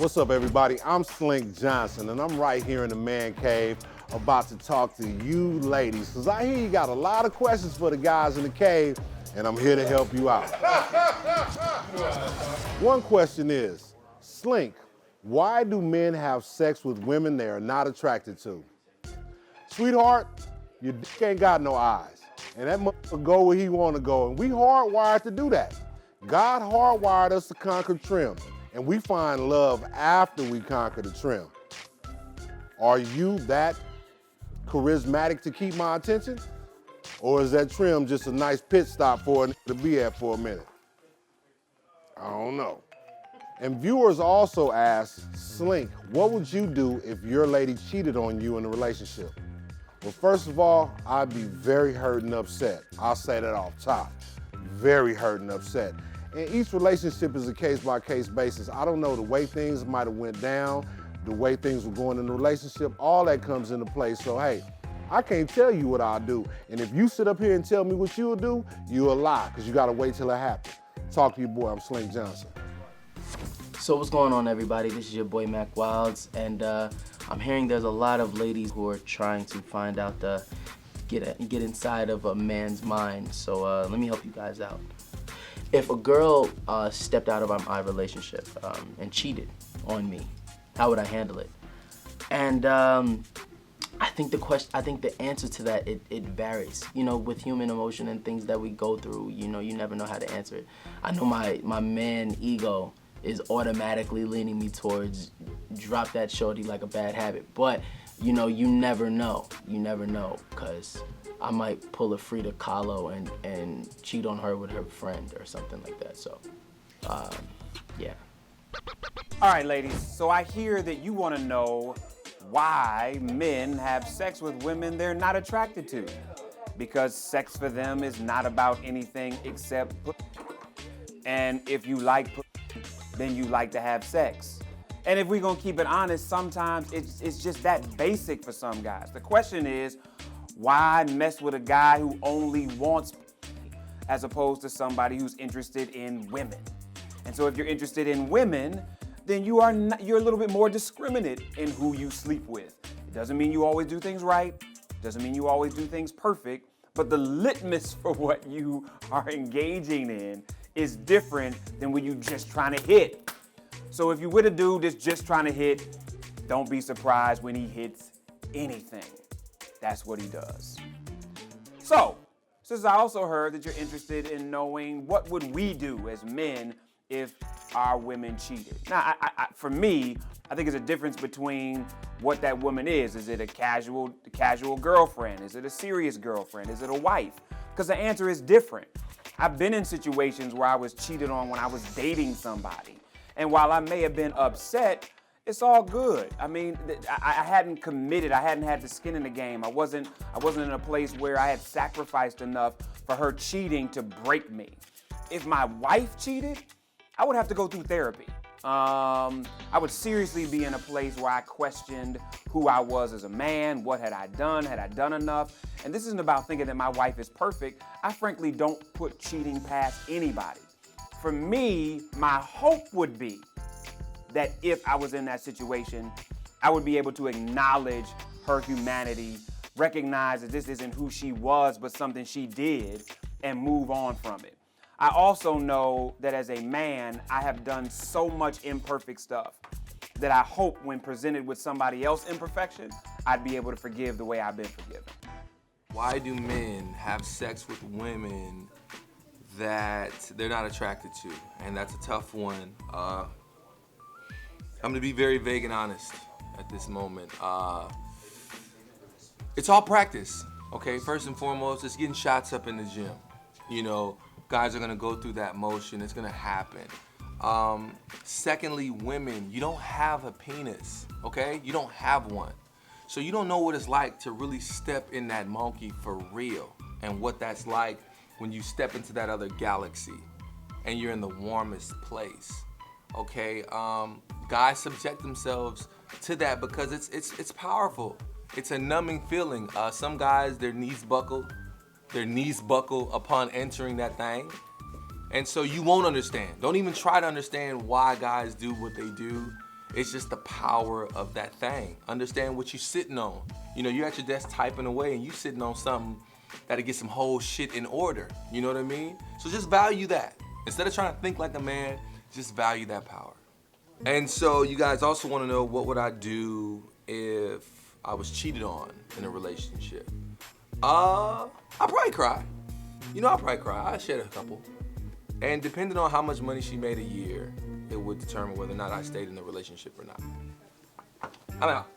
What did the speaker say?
What's up, everybody? I'm Slink Johnson, and I'm right here in the man cave about to talk to you ladies, because I hear you got a lot of questions for the guys in the cave, and I'm here to help you out. One question is, Slink, why do men have sex with women they are not attracted to? Sweetheart, your dick ain't got no eyes, and that motherfucker go where he want to go, and we hardwired to do that. God hardwired us to conquer trim, and we find love after we conquer the trim. Are you that charismatic to keep my attention? Or is that trim just a nice pit stop for a nigga to be at for a minute? I don't know. And viewers also ask, Slink, what would you do if your lady cheated on you in a relationship? Well, first of all, I'd be very hurt and upset. I'll say that off top. Very hurt and upset. And each relationship is a case-by-case basis. I don't know the way things might have went down, the way things were going in the relationship, all that comes into play. So, hey, I can't tell you what I'll do. And if you sit up here and tell me what you'll do, you'll lie, because you got to wait till it happens. Talk to your boy, I'm Slink Johnson. So what's going on, everybody? This is your boy Mack Wilds, and I'm hearing there's a lot of ladies who are trying to find out get inside of a man's mind. So let me help you guys out. If a girl stepped out of my relationship and cheated on me, how would I handle it? And I think the answer to that, it varies. You know, with human emotion and things that we go through, you know, you never know how to answer it. I know my man ego is automatically leaning me towards drop that shorty like a bad habit. But, you know, you never know. You never know, because I might pull a Frida Kahlo and cheat on her with her friend or something like that. So, yeah. All right, ladies, so I hear that you want to know why men have sex with women they're not attracted to. Because sex for them is not about anything except pussy. And if you like pussy, then you like to have sex. And if we're gonna keep it honest, sometimes it's just that basic for some guys. The question is, why mess with a guy who only wants as opposed to somebody who's interested in women? And so if you're interested in women, then you're a little bit more discriminate in who you sleep with. It doesn't mean you always do things right, doesn't mean you always do things perfect, but the litmus for what you are engaging in is different than when you just trying to hit. So if you're with a dude that's just trying to hit, don't be surprised when he hits anything. That's what he does. So, since I also heard that you're interested in knowing what would we do as men if our women cheated. Now, for me, I think there's a difference between what that woman is. Is it a casual girlfriend? Is it a serious girlfriend? Is it a wife? Because the answer is different. I've been in situations where I was cheated on when I was dating somebody. And while I may have been upset, it's all good. I mean, I hadn't committed. I hadn't had the skin in the game. I wasn't in a place where I had sacrificed enough for her cheating to break me. If my wife cheated, I would have to go through therapy. I would seriously be in a place where I questioned who I was as a man, what had I done enough? And this isn't about thinking that my wife is perfect. I frankly don't put cheating past anybody. For me, my hope would be that if I was in that situation, I would be able to acknowledge her humanity, recognize that this isn't who she was, but something she did, and move on from it. I also know that as a man, I have done so much imperfect stuff that I hope when presented with somebody else's imperfection, I'd be able to forgive the way I've been forgiven. Why do men have sex with women that they're not attracted to? And that's a tough one. I'm gonna be very vague and honest at this moment. It's all practice, okay? First and foremost, it's getting shots up in the gym. You know, guys are gonna go through that motion, it's gonna happen. Secondly, women, you don't have a penis, okay? You don't have one. So you don't know what it's like to really step in that monkey for real, and what that's like when you step into that other galaxy and you're in the warmest place, okay? Guys subject themselves to that because it's powerful. It's a numbing feeling. Some guys, their knees buckle upon entering that thing. And so you won't understand. Don't even try to understand why guys do what they do. It's just the power of that thing. Understand what you're sitting on. You know, you're at your desk typing away and you sitting on something that'll get some whole shit in order. You know what I mean? So just value that. Instead of trying to think like a man, just value that power. And so you guys also want to know, what would I do if I was cheated on in a relationship? I'd probably cry. You know, I'd probably cry. I'd shed a couple. And depending on how much money she made a year, it would determine whether or not I stayed in the relationship or not. I'm out.